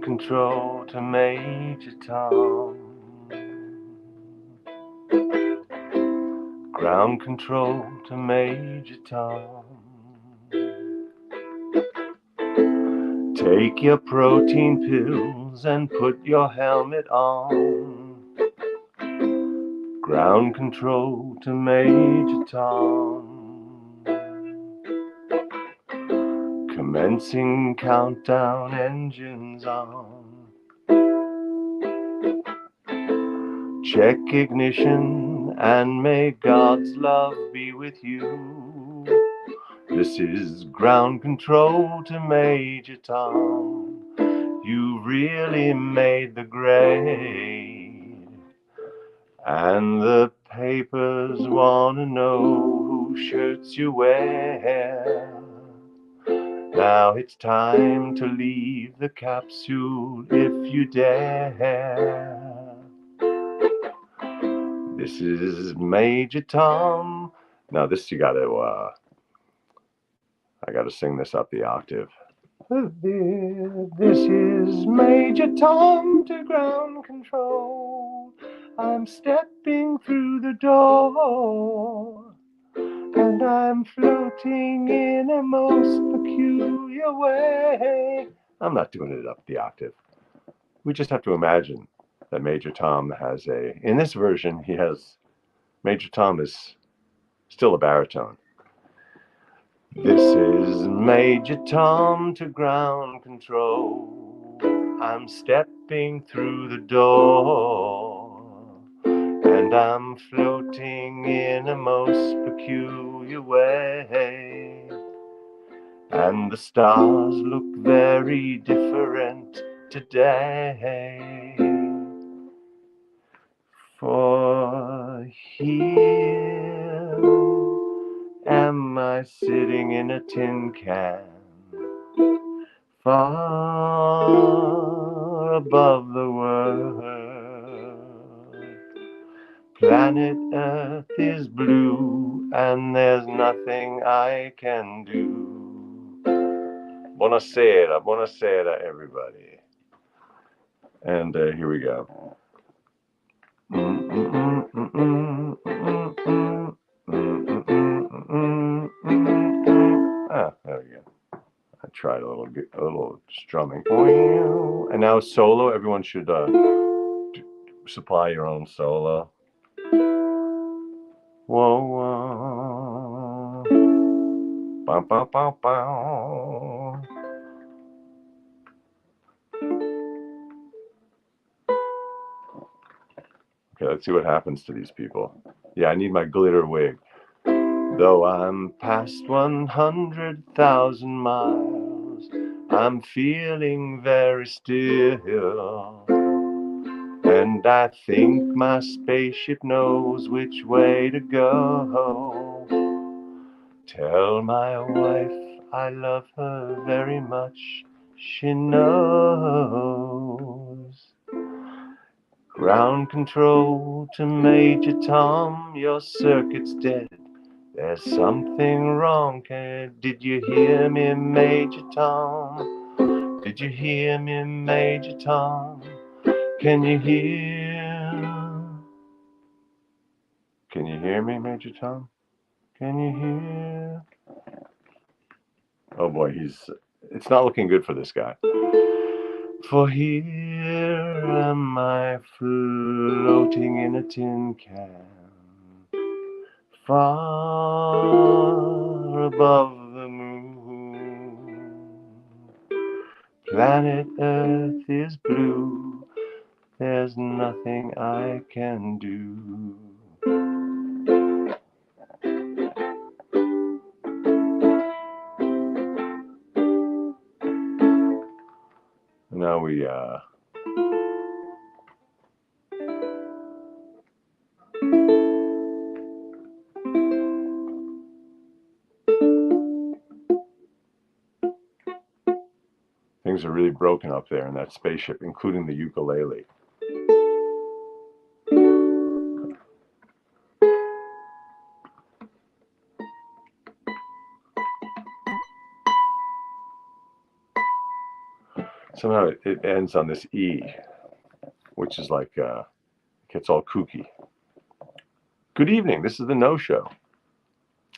control to Major Tom. Ground control to Major Tom. Take your protein pills and put your helmet on. Ground control to Major Tom. Commencing countdown, engines on. Check ignition and may God's love be with you. This is ground control to Major Tom. You really made the grade. And the papers want to know whose shirts you wear. Now it's time to leave the capsule if you dare. This is Major Tom. Now this you gotta, I gotta sing this up the octave. This is Major Tom to ground control. I'm stepping through the door, and I'm floating in a most peculiar way. I'm not doing it up the octave. We just have to imagine that Major Tom has in this version, Major Tom is still a baritone. This is Major Tom to ground control. I'm stepping through the door, and I'm floating in a most peculiar way. And the stars look very different today. For here am I sitting in a tin can, far above the world. Planet Earth is blue, and there's nothing I can do. Buonasera, buonasera, everybody. And here we go. There we go. I tried a little strumming. And now solo. Everyone should supply your own solo. Whoa, whoa. Bow, bow, bow, bow. Okay, let's see what happens to these people. Yeah, I need my glitter wig. Though I'm past 100,000 miles, I'm feeling very still. And I think my spaceship knows which way to go. Tell my wife I love her very much. She knows. Ground control to Major Tom, your circuit's dead. There's something wrong. Did you hear me, Major Tom? Did you hear me, Major Tom? Can you hear? Can you hear me, Major Tom? Can you hear? Oh boy, it's not looking good for this guy. For here am I floating in a tin can, far above the moon. Planet Earth is blue, there's nothing I can do. Now we things are really broken up there in that spaceship, including the ukulele. somehow it ends on this E, which is like, gets all kooky. Good evening, this is the No-Show.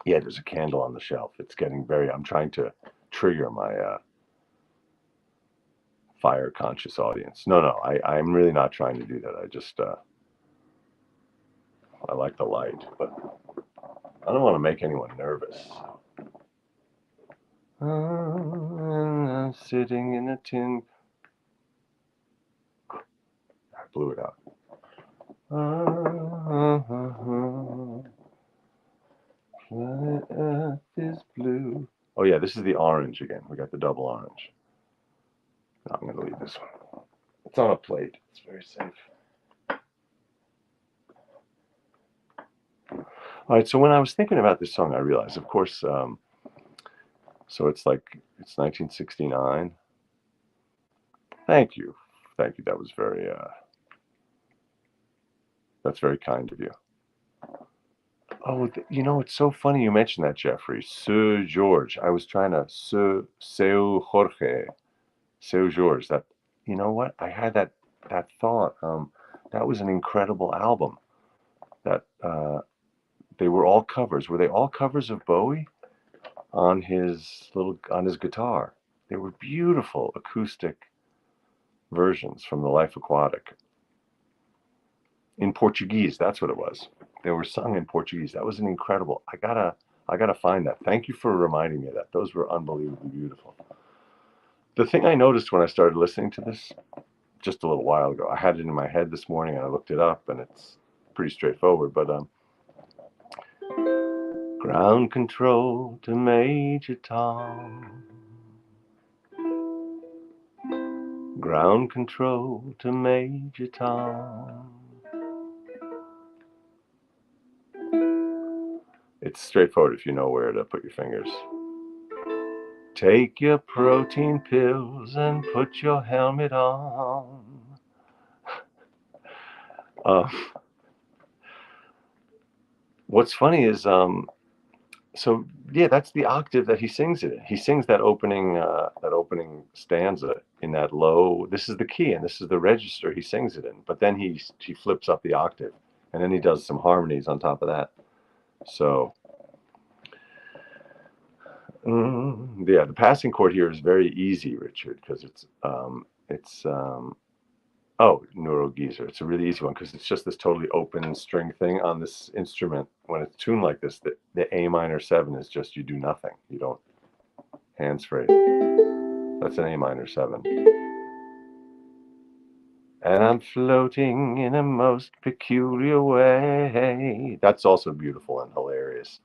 Yeah, there's a candle on the shelf. It's getting very, I'm trying to trigger my fire conscious audience. No, I'm really not trying to do that. I just, I like the light, but I don't want to make anyone nervous. I'm sitting in a tin. I blew it out. Planet Earth is blue. Oh yeah, this is the orange again. We got the double orange. No, I'm going to leave this one. It's on a plate. It's very safe. All right, so when I was thinking about this song, I realized, of course, so it's like, it's 1969. Thank you. Thank you. That was very, that's very kind of you. Oh, you know, it's so funny you mentioned that, Jeffrey. Sir George. I was trying to, Seu Jorge. Seu George. That, you know what? I had that thought. That was an incredible album. That, they were all covers. Were they all covers of Bowie on his guitar? They were beautiful acoustic versions from The Life Aquatic. In Portuguese, that's what it was. They were sung in Portuguese. That was an incredible. I gotta find that. Thank you for reminding me of that. Those were unbelievably beautiful. The thing I noticed when I started listening to this just a little while ago, I had it in my head this morning and I looked it up, and it's pretty straightforward, but ground control to Major Tom. Ground control to Major Tom. It's straightforward if you know where to put your fingers. Take your protein pills and put your helmet on. What's funny is, so yeah, that's the octave that he sings it in. He sings that opening stanza in that low. This is the key, and this is the register he sings it in. But then he flips up the octave, and then he does some harmonies on top of that. So yeah, the passing chord here is very easy, Richard, because it's Neurogeezer. It's a really easy one because it's just this totally open string thing on this instrument. When it's tuned like this, the A minor 7 is just, you do nothing. You don't, hands free. That's an A minor 7. And I'm floating in a most peculiar way. That's also beautiful and hilarious.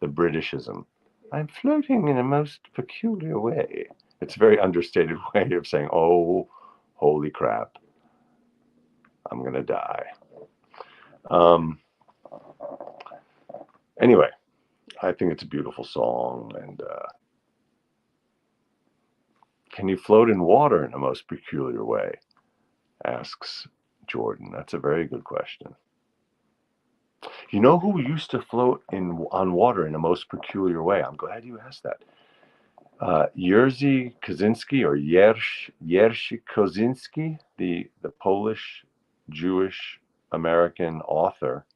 The Britishism. I'm floating in a most peculiar way. It's a very understated way of saying, oh, holy crap, I'm going to die. Anyway, I think it's a beautiful song. And can you float in water in a most peculiar way? Asks Jordan. That's a very good question. You know who used to float on water in a most peculiar way? I'm glad you asked that. Jerzy Kosinski, or Jerzy Kosinski, the Polish Jewish American author,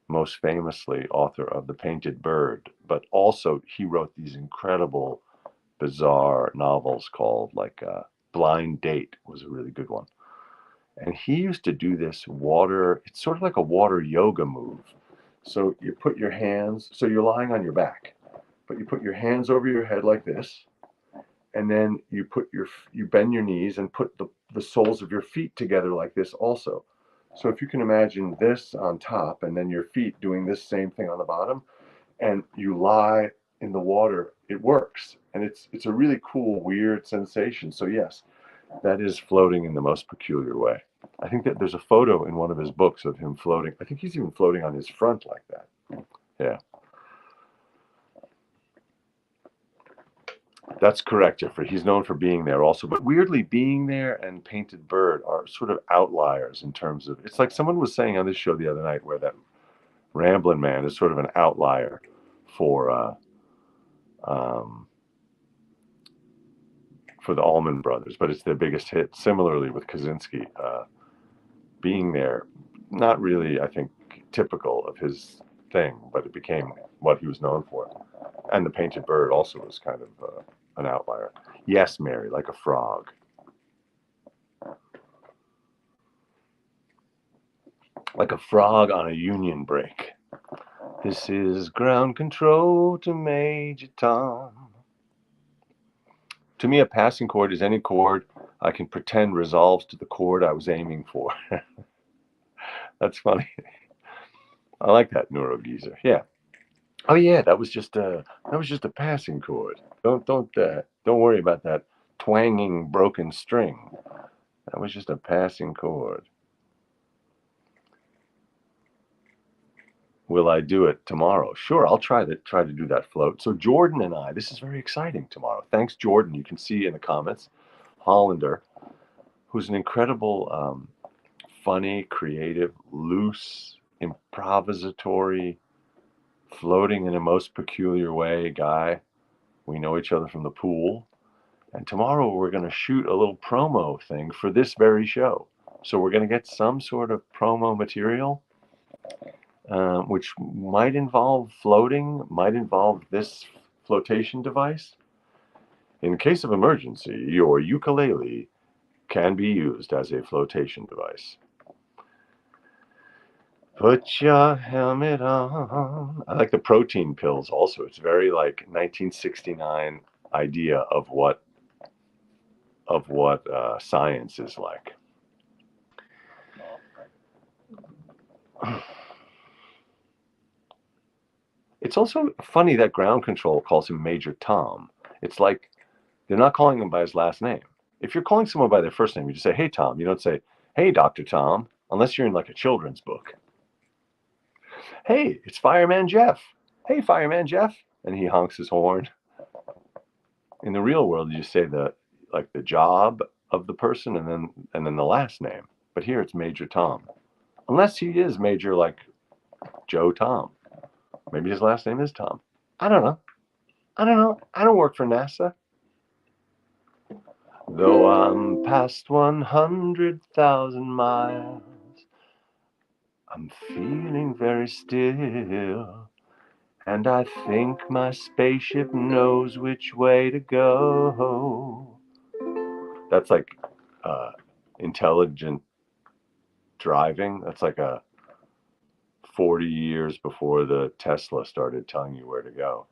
most famously author of The Painted Bird, but also he wrote these incredible, bizarre novels called, like, Blind Date was a really good one. And he used to do this water, it's sort of like a water yoga move. So you put your hands, so you're lying on your back, but you put your hands over your head like this, and then you bend your knees and put the soles of your feet together like this also. So if you can imagine this on top and then your feet doing this same thing on the bottom, and you lie in the water, it works. And it's a really cool, weird sensation. So yes, that is floating in the most peculiar way. I think that there's a photo in one of his books of him floating. I think he's even floating on his front like that. Yeah. That's correct, Jeffrey. He's known for being there also. But weirdly, Being There and Painted Bird are sort of outliers in terms of, it's like someone was saying on this show the other night, where that Ramblin' Man is sort of an outlier for the Allman Brothers, but it's their biggest hit. Similarly with Kaczynski, being there, not really, I think, typical of his thing, but it became what he was known for. And the Painted Bird also was kind of an outlier. Yes, Mary, like a frog. Like a frog on a union break. This is ground control to Major Tom. To me, a passing chord is any chord I can pretend resolves to the chord I was aiming for. That's funny. I like that, Neurogeezer. Yeah. Oh yeah, that was just a passing chord. Don't worry about that twanging broken string. That was just a passing chord. Will I do it tomorrow? Sure, I'll try to do that float. So Jordan and I, this is very exciting tomorrow. Thanks, Jordan. You can see in the comments, Hollander, who's an incredible, funny, creative, loose, improvisatory, floating in a most peculiar way guy. We know each other from the pool. And tomorrow we're going to shoot a little promo thing for this very show. So we're going to get some sort of promo material, which might involve floating, might involve this flotation device. In case of emergency, your ukulele can be used as a flotation device. Put your helmet on. I like the protein pills also. It's very like 1969 idea of what science is like. It's also funny that ground control calls him Major Tom. It's like they're not calling him by his last name. If you're calling someone by their first name, you just say, "Hey, Tom." You don't say, "Hey, Dr. Tom," unless you're in like a children's book. Hey, it's Fireman Jeff. Hey, Fireman Jeff. And he honks his horn. In the real world, you say the job of the person and then the last name. But here it's Major Tom. Unless he is Major like Joe Tom. Maybe his last name is Tom. I don't know. I don't work for NASA. Though I'm past 100,000 miles, I'm feeling very still. And I think my spaceship knows which way to go. That's like intelligent driving. That's like 40 years before the Tesla started telling you where to go.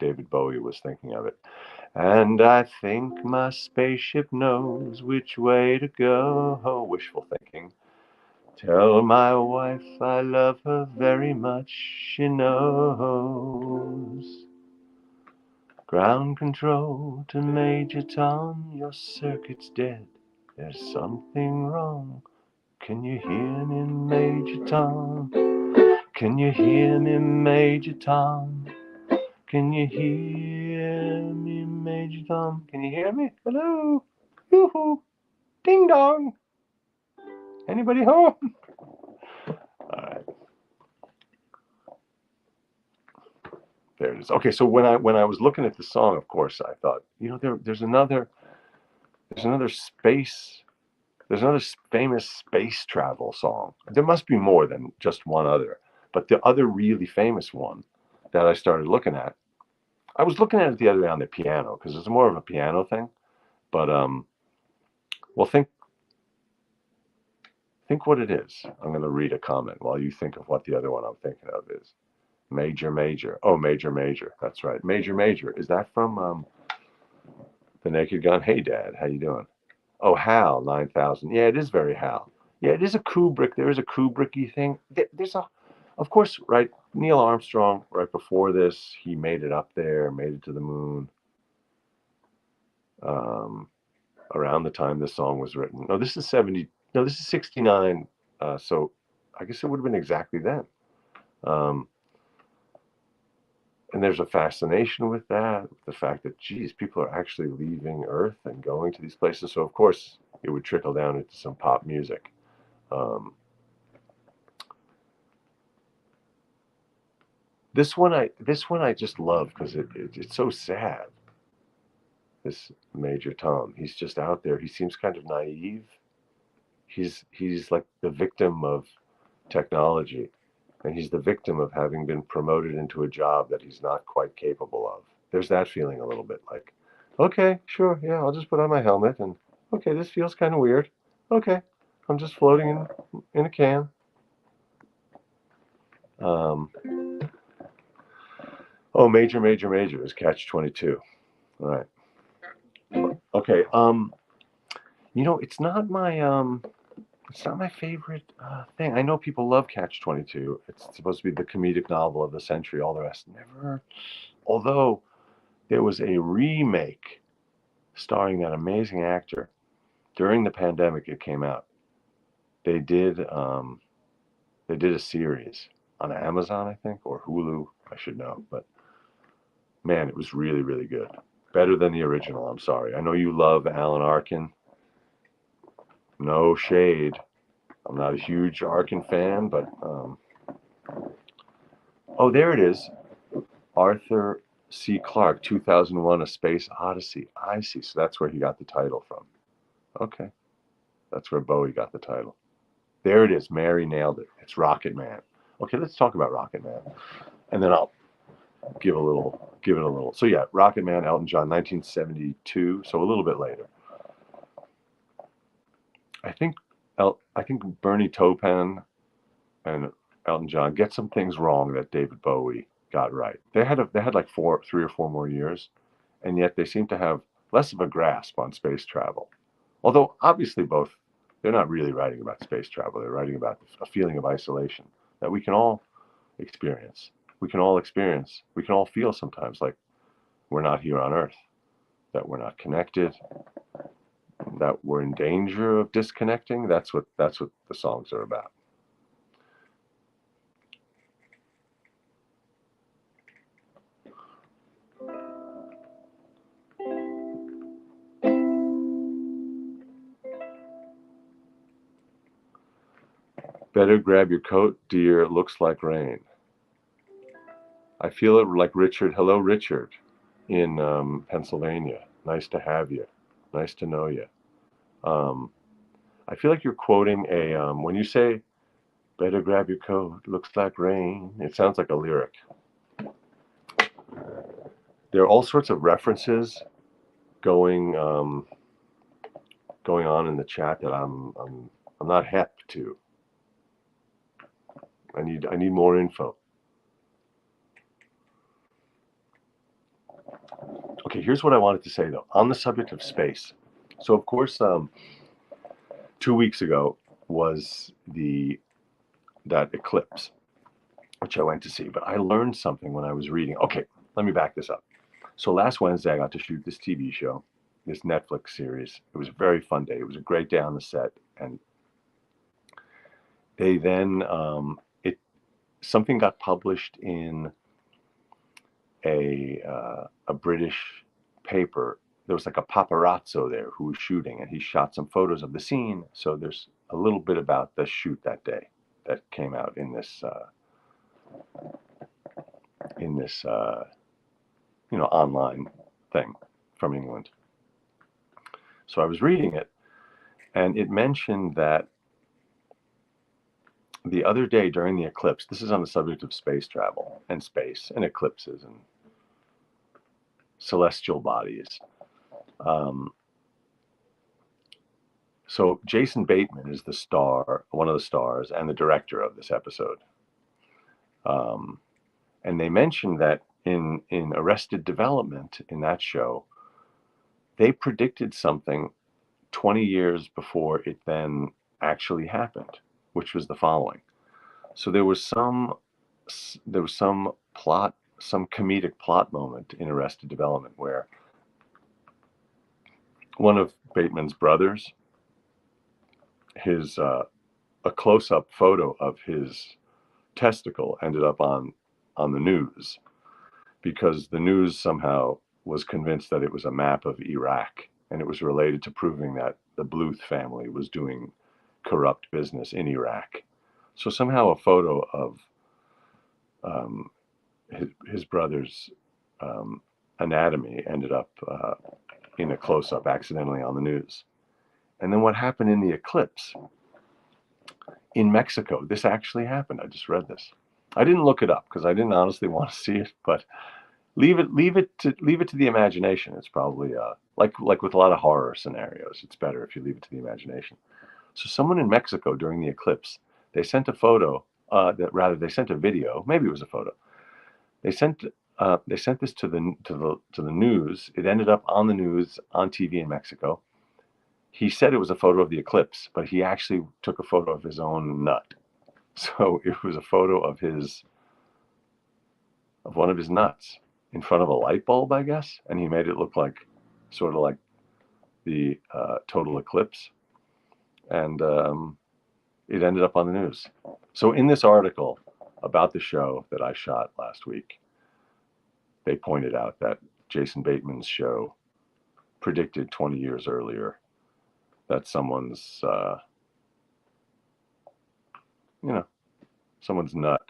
David Bowie was thinking of it. And I think my spaceship knows which way to go. Wishful thinking. Tell my wife I love her very much. She knows. Ground control to Major Tom. Your circuit's dead. There's something wrong. Can you hear me, Major Tom? Can you hear me, Major Tom? Can you hear me, Major Tom? Can you hear me? Hello? Yoo-hoo! Ding dong! Anybody home? All right. There it is. Okay, so when I was looking at the song, of course, I thought, there's another famous space travel song. There must be more than just one other. But the other really famous one that I started looking at, I was looking at it the other day on the piano because it's more of a piano thing. But well, think what it is. I'm going to read a comment while you think of what the other one I'm thinking of is. Major Major. Oh, Major Major. That's right. Major Major. Is that from The Naked Gun? Hey, Dad, how you doing? Oh, Hal 9000. Yeah, it is very Hal. Yeah, it is a Kubrick. There is a Kubricky thing. Of course, right. Neil Armstrong, right before this, he made it up there, made it to the moon. Around the time this song was written. No, this is 70. No, this is 69. So I guess it would have been exactly then. And there's a fascination with that, the fact that, geez, people are actually leaving Earth and going to these places. So, of course, it would trickle down into some pop music. This one I just love because it's so sad. this Major Tom. He's just out there. He seems kind of naive. He's like the victim of technology, and he's the victim of having been promoted into a job that he's not quite capable of. There's that feeling a little bit like, okay, sure, yeah, I'll just put on my helmet, and okay, this feels kind of weird. Okay, I'm just floating in a can. Um, oh, Major, Major, Major is Catch 22. All right. Okay. It's not my favorite thing. I know people love Catch 22. It's supposed to be the comedic novel of the century. All the rest never. Although there was a remake starring that amazing actor during the pandemic. It came out. They did. They did a series on Amazon, I think, or Hulu. I should know, but man, it was really, really good. Better than the original. I'm sorry. I know you love Alan Arkin. No shade. I'm not a huge Arkin fan, but oh, there it is. Arthur C. Clarke, 2001: A Space Odyssey. I see. So that's where he got the title from. Okay, that's where Bowie got the title. There it is. Mary nailed it. It's Rocket Man. Okay, let's talk about Rocket Man, and then I'll give it a little. So yeah, Rocket Man, Elton John, 1972. So a little bit later. I think Bernie Taupin and Elton John get some things wrong that David Bowie got right. They had like 3 or 4 more years, and yet they seem to have less of a grasp on space travel. Although obviously they're not really writing about space travel. They're writing about a feeling of isolation that we can all experience. We can all feel sometimes like we're not here on Earth, that we're not connected, that we're in danger of disconnecting. That's what the songs are about. Better grab your coat, dear. It looks like rain. I feel it like Richard. Hello, Richard, in Pennsylvania. Nice to have you. Nice to know you. I feel like you're quoting when you say, better grab your coat, looks like rain. It sounds like a lyric. There are all sorts of references going on in the chat that I'm not hep to. I need more info. Okay, here's what I wanted to say though on the subject of space. So of course, 2 weeks ago was that eclipse, which I went to see. But I learned something when I was reading. Okay, let me back this up. So last Wednesday, I got to shoot this TV show, this Netflix series. It was a very fun day. It was a great day on the set, and they then something got published in a British paper. There was like a paparazzo there who was shooting, and he shot some photos of the scene. So there's a little bit about the shoot that day that came out in this online thing from England. So I was reading it, and it mentioned that the other day during the eclipse, this is on the subject of space travel and space and eclipses and celestial bodies. So Jason Bateman is the star, one of the stars, and the director of this episode. And they mentioned that in Arrested Development, in that show, they predicted something 20 years before it then actually happened, which was the following. So there was some plot, some comedic plot moment in Arrested Development where one of Bateman's brothers, a close-up photo of his testicle ended up on the news because the news somehow was convinced that it was a map of Iraq, and it was related to proving that the Bluth family was doing corrupt business in Iraq. So somehow a photo of his brother's anatomy ended up in a close-up accidentally on the news. And then what happened in the eclipse in Mexico? This actually happened. I just read this. I didn't look it up because I didn't honestly want to see it, but leave it to the imagination. It's probably like with a lot of horror scenarios. It's better if you leave it to the imagination. So someone in Mexico during the eclipse, they sent a photo. They sent a video. Maybe it was a photo. They sent this to the news. It ended up on the news on TV in Mexico. He said it was a photo of the eclipse, but he actually took a photo of his own nut. So it was a photo of one of his nuts in front of a light bulb, I guess, and he made it look like sort of like the total eclipse, and it ended up on the news. So in this article about the show that I shot last week, they pointed out that Jason Bateman's show predicted 20 years earlier that someone's nut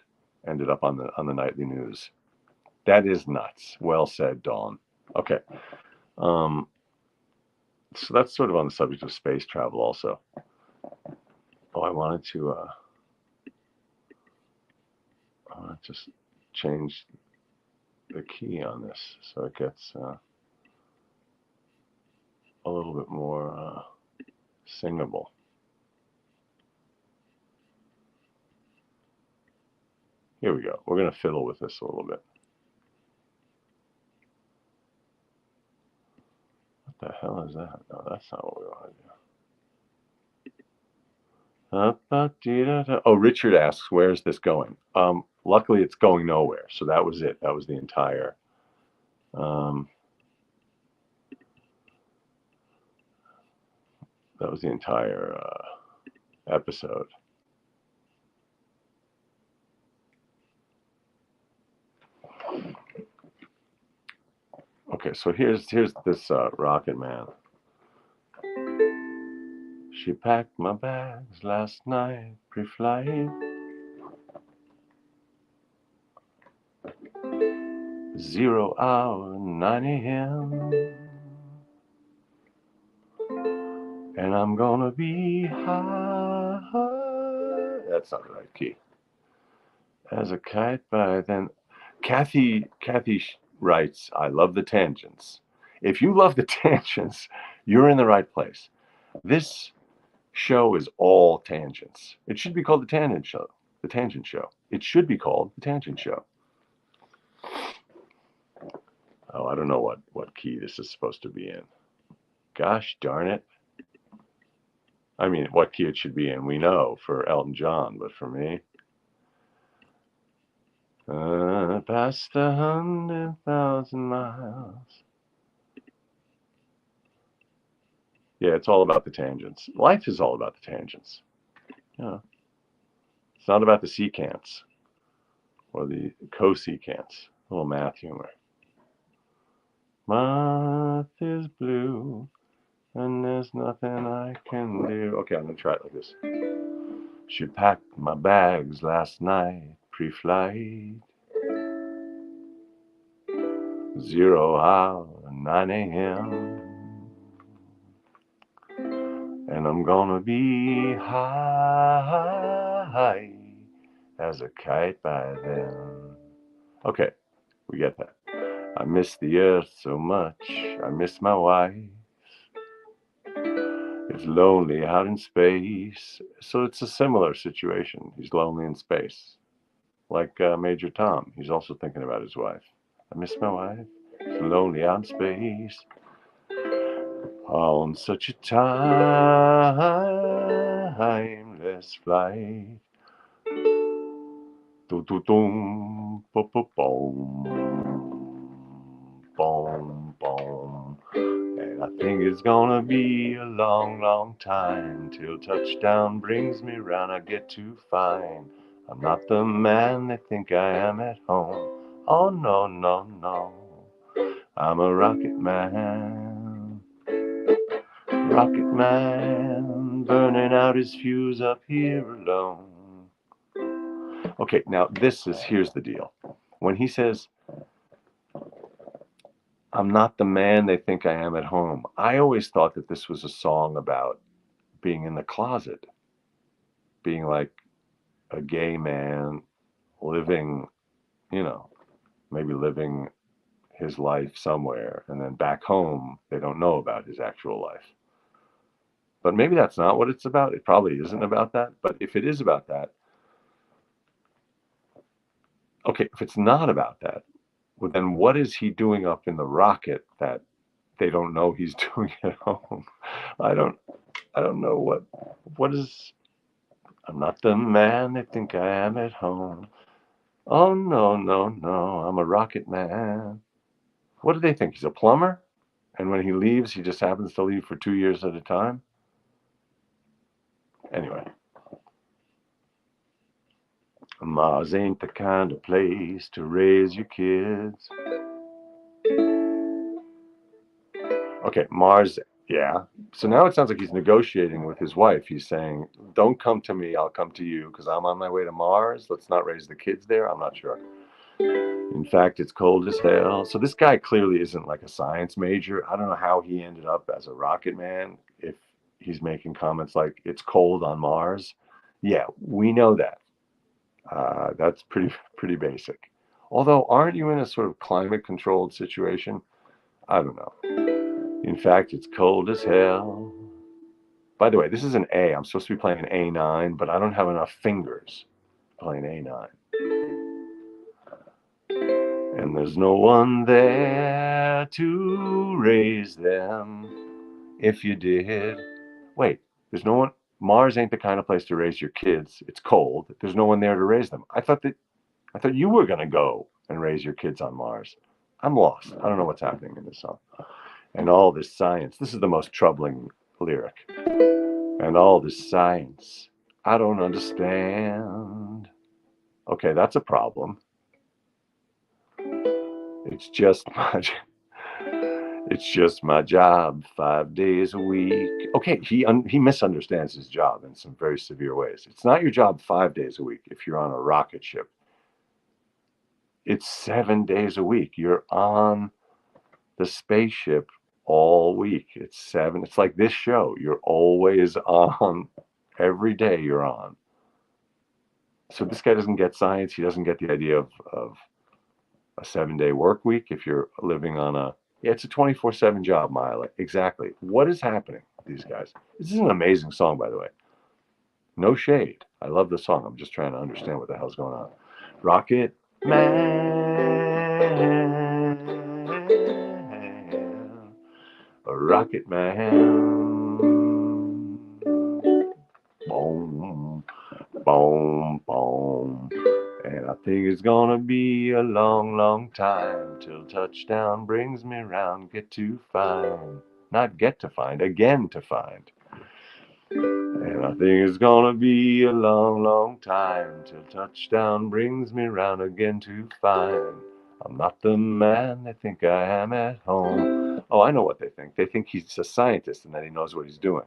ended up on the nightly news. That is nuts. Well said, Dawn. Okay. So that's sort of on the subject of space travel also. Oh, I wanted to just change the key on this so it gets a little bit more singable. Here we go. We're going to fiddle with this a little bit. What the hell is that? No, that's not what we want to do. Oh, Richard asks, where's this going? Luckily, it's going nowhere. So that was it. That was the entire episode. Okay, so here's this Rocket Man. She packed my bags last night, pre-flight. 0 hour, 9 a.m. And I'm gonna be high. That's not the right key. As a kite by then. Kathy writes, I love the tangents. If you love the tangents, you're in the right place. This show is all tangents. It should be called the Tangent Show. The Tangent Show. It should be called the Tangent Show. Oh, I don't know what key this is supposed to be in. Gosh darn it. I mean, what key it should be in, we know for Elton John, but for me, past 100,000 miles. Yeah, it's all about the tangents. Life is all about the tangents. Yeah. It's not about the secants or the cosecants. A little math humor. My earth is blue and there's nothing I can do. Okay, I'm going to try it like this. She packed my bags last night, pre-flight. 0 hour, 9 a.m. And I'm gonna be high as a kite by then. Okay, we get that. I miss the earth so much. I miss my wife. It's lonely out in space. So it's a similar situation. He's lonely in space. Like Major Tom. He's also thinking about his wife. I miss my wife. It's lonely out in space. On such a timeless flight. Do-do-dum, bo-bo-boom, boom, boom. And I think it's gonna be a long, long time till touchdown brings me round. I get to find I'm not the man they think I am at home. Oh no, no, no. I'm a rocket man. Rocket man, burning out his fuse up here alone. Okay, now here's the deal. When he says, I'm not the man they think I am at home. I always thought that this was a song about being in the closet, being like a gay man living, you know, maybe living his life somewhere, and then back home they don't know about his actual life. But maybe that's not what it's about. It probably isn't about that. But if it is about that, okay, if it's not about that, well, then what is he doing up in the rocket that they don't know he's doing at home? I don't I don't know what is. I'm not the man they think I am at home. Oh no, no, no, I'm a rocket man. What do they think? He's a plumber? And when he leaves, he just happens to leave for 2 years at a time? Anyway, Mars ain't the kind of place to raise your kids. Okay, Mars, yeah. So now it sounds like he's negotiating with his wife. He's saying, don't come to me, I'll come to you because I'm on my way to Mars. Let's not raise the kids there. I'm not sure. In fact, it's cold as hell. So this guy clearly isn't like a science major. I don't know how he ended up as a rocket man if he's making comments like it's cold on Mars. Yeah, we know that. That's pretty basic. Although, aren't you in a sort of climate controlled situation? I don't know. In fact, it's cold as hell. By the way, this is an A. I'm supposed to be playing an A9, but I don't have enough fingers playing A9. And there's no one there to raise them. If you did, wait, there's no one. Mars ain't the kind of place to raise your kids. It's cold. There's no one there to raise them. I thought you were gonna go and raise your kids on Mars. I'm lost. I don't know what's happening in this song. And all this science. This is the most troubling lyric. And all this science. I don't understand. Okay, that's a problem. It's just my it's just my job 5 days a week. Okay, he misunderstands his job in some very severe ways. It's not your job 5 days a week if you're on a rocket ship. It's 7 days a week. You're on the spaceship all week. It's seven. It's like this show. You're always on. Every day you're on. So this guy doesn't get science. He doesn't get the idea of a 7 day work week if you're living on a. Yeah, it's a 24/7 job, Mila. Exactly. What is happening to these guys? This is an amazing song, by the way. No shade. I love the song. I'm just trying to understand what the hell's going on. Rocket Man, a rocket man. Boom, boom, boom. And I think it's gonna be a long, long time till touchdown brings me round. Get to find, not get to find, again to find. And I think it's gonna be a long, long time till touchdown brings me round again to find I'm not the man they think I am at home. Oh, I know what they think. They think he's a scientist and that he knows what he's doing.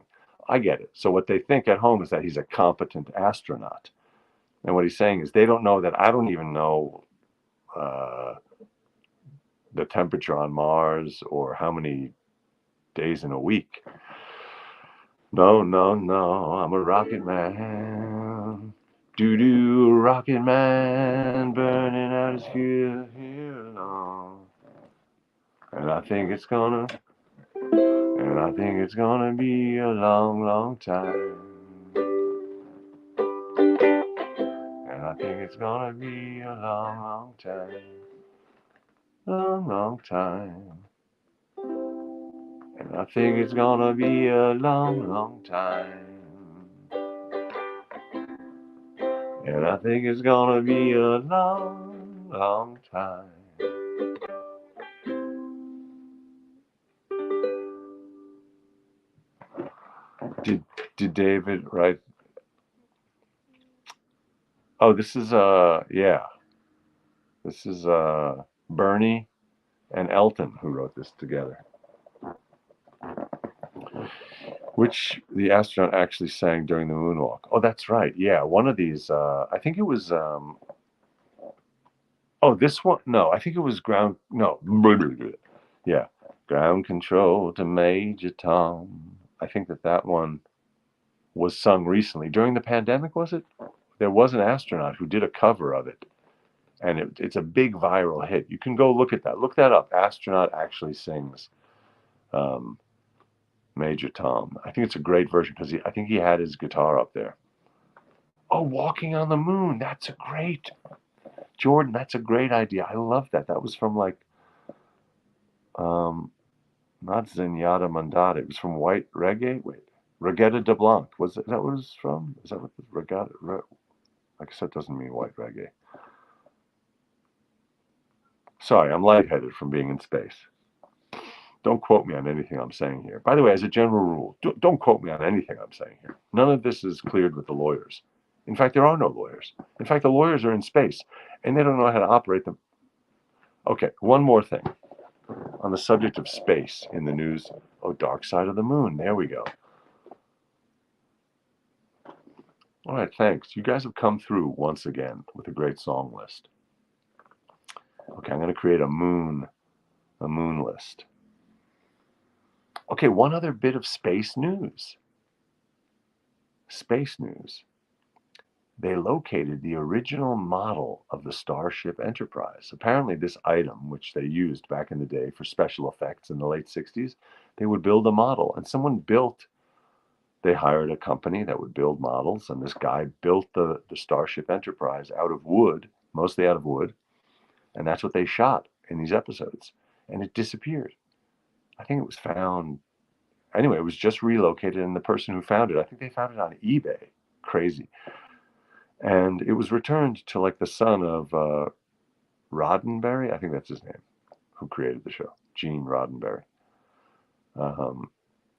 I get it. So what they think at home is that he's a competent astronaut. And what he's saying is they don't know that I don't even know uh, the temperature on Mars or how many days in a week. No, no, no, I'm a rocket man. Doo doo, rocket man, burning out his fuel here alone. And I think it's gonna, and I think it's gonna be a long, long time. And I think it's gonna be a long, long time. Long, long time. And I think it's gonna be a long, long time. And I think it's gonna be a long, long time. Did David write? Oh, this is yeah. This is Bernie and Elton who wrote this together. Which the astronaut actually sang during the moonwalk. Oh, that's right. Yeah, one of these. I think it was. Oh, this one. No, I think it was ground. No. Yeah. Ground control to Major Tom. I think that one was sung recently. During the pandemic, was it? There was an astronaut who did a cover of it, and it's a big viral hit. You can go look at that. Look that up. Astronaut actually sings um, Major Tom. I think it's a great version because I think he had his guitar up there. Oh, Walking on the Moon. That's a great, Jordan, that's a great idea. I love that. That was from like, um, not Zenyatta Mandata. It was from White Reggae. Wait, Reggatta de Blanc. Was that what it was from? Is that what the Reggatta? I guess that doesn't mean White Reggae. Sorry, I'm lightheaded from being in space. Don't quote me on anything I'm saying here. By the way, as a general rule, don't quote me on anything I'm saying here. None of this is cleared with the lawyers. In fact, there are no lawyers. In fact, the lawyers are in space, and they don't know how to operate them. Okay, one more thing. On the subject of space in the news, oh, Dark Side of the Moon. There we go. All right, thanks. You guys have come through once again with a great song list. Okay, I'm going to create a moon list. Okay, one other bit of space news. Space news. They located the original model of the Starship Enterprise. Apparently, this item, which they used back in the day for special effects in the late 60s, they would build a model, and they hired a company that would build models, and this guy built the Starship Enterprise out of wood, mostly out of wood, and that's what they shot in these episodes. And it disappeared. I think it was found, anyway, it was just relocated, and the person who found it, I think they found it on eBay. Crazy. And it was returned to like the son of Roddenberry, I think that's his name, who created the show, Gene Roddenberry.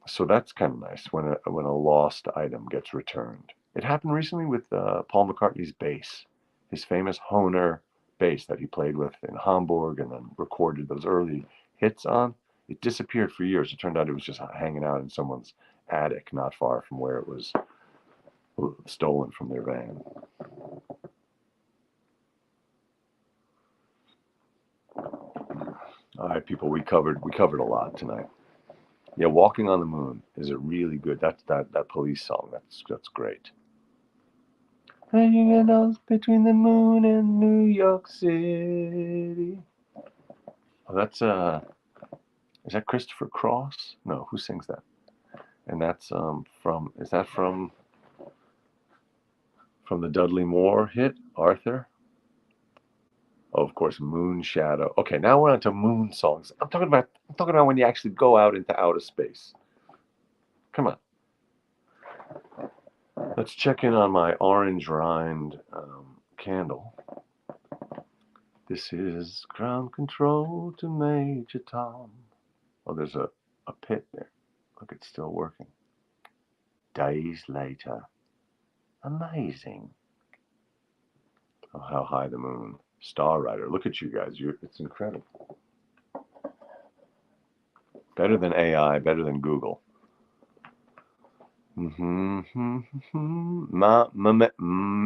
So that's kind of nice when a lost item gets returned. It happened recently with Paul McCartney's bass, his famous Hohner bass that he played with in Hamburg and then recorded those early hits on. It disappeared for years. It turned out it was just hanging out in someone's attic not far from where it was stolen from their van. All right, people, we covered a lot tonight. Yeah, Walking on the Moon is a really good. That Police song. That's great. Hanging out between the moon and New York City. Oh, that's is that Christopher Cross? No, who sings that? And that's from is that from the Dudley Moore hit Arthur? Oh, of course, Moon Shadow. Okay, now we're on to moon songs. I'm talking about when you actually go out into outer space. Come on. Let's check in on my orange rind candle. This is ground control to Major Tom. Oh, there's a pit there. Look, it's still working. Days later. Amazing. Oh, how high the moon. Star Rider. Look at you guys. It's incredible. Better than AI, better than Google.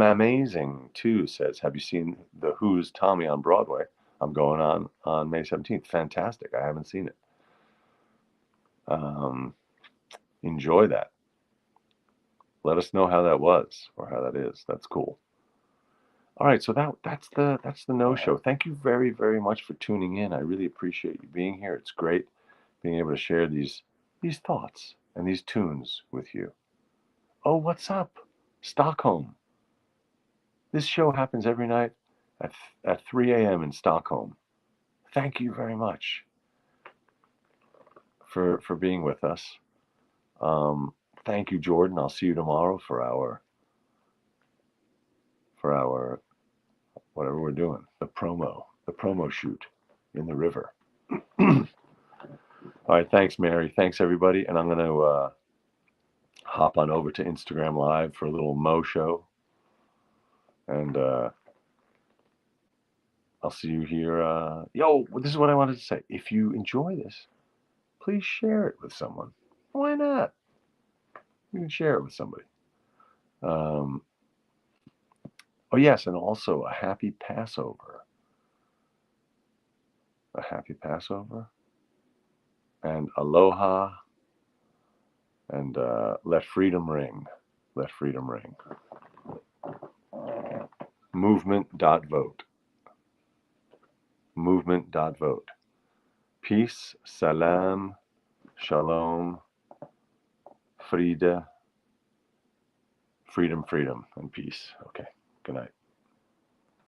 Amazing too says, have you seen the Who's Tommy on Broadway? I'm going on May 17th. Fantastic. I haven't seen it. Enjoy that. Let us know how that was or how that is. That's cool. All right, so that's the no-show. Thank you very, very much for tuning in. I really appreciate you being here. It's great being able to share these thoughts and these tunes with you. Oh, what's up? Stockholm. This show happens every night at 3 a.m. in Stockholm. Thank you very much for being with us. Thank you, Jordan. I'll see you tomorrow for our whatever we're doing, the promo shoot in the river. All right, thanks, Mary. Thanks, everybody. And I'm going to hop on over to Instagram Live for a little Mo show. And I'll see you here. Yo, this is what I wanted to say. If you enjoy this, please share it with someone. Why not? You can share it with somebody. Oh, yes, and also a happy Passover. A happy Passover? and aloha, and let freedom ring. Let freedom ring. Movement.vote. Movement.vote. Peace, salam, shalom, Friede, freedom, freedom, and peace. Okay, good night.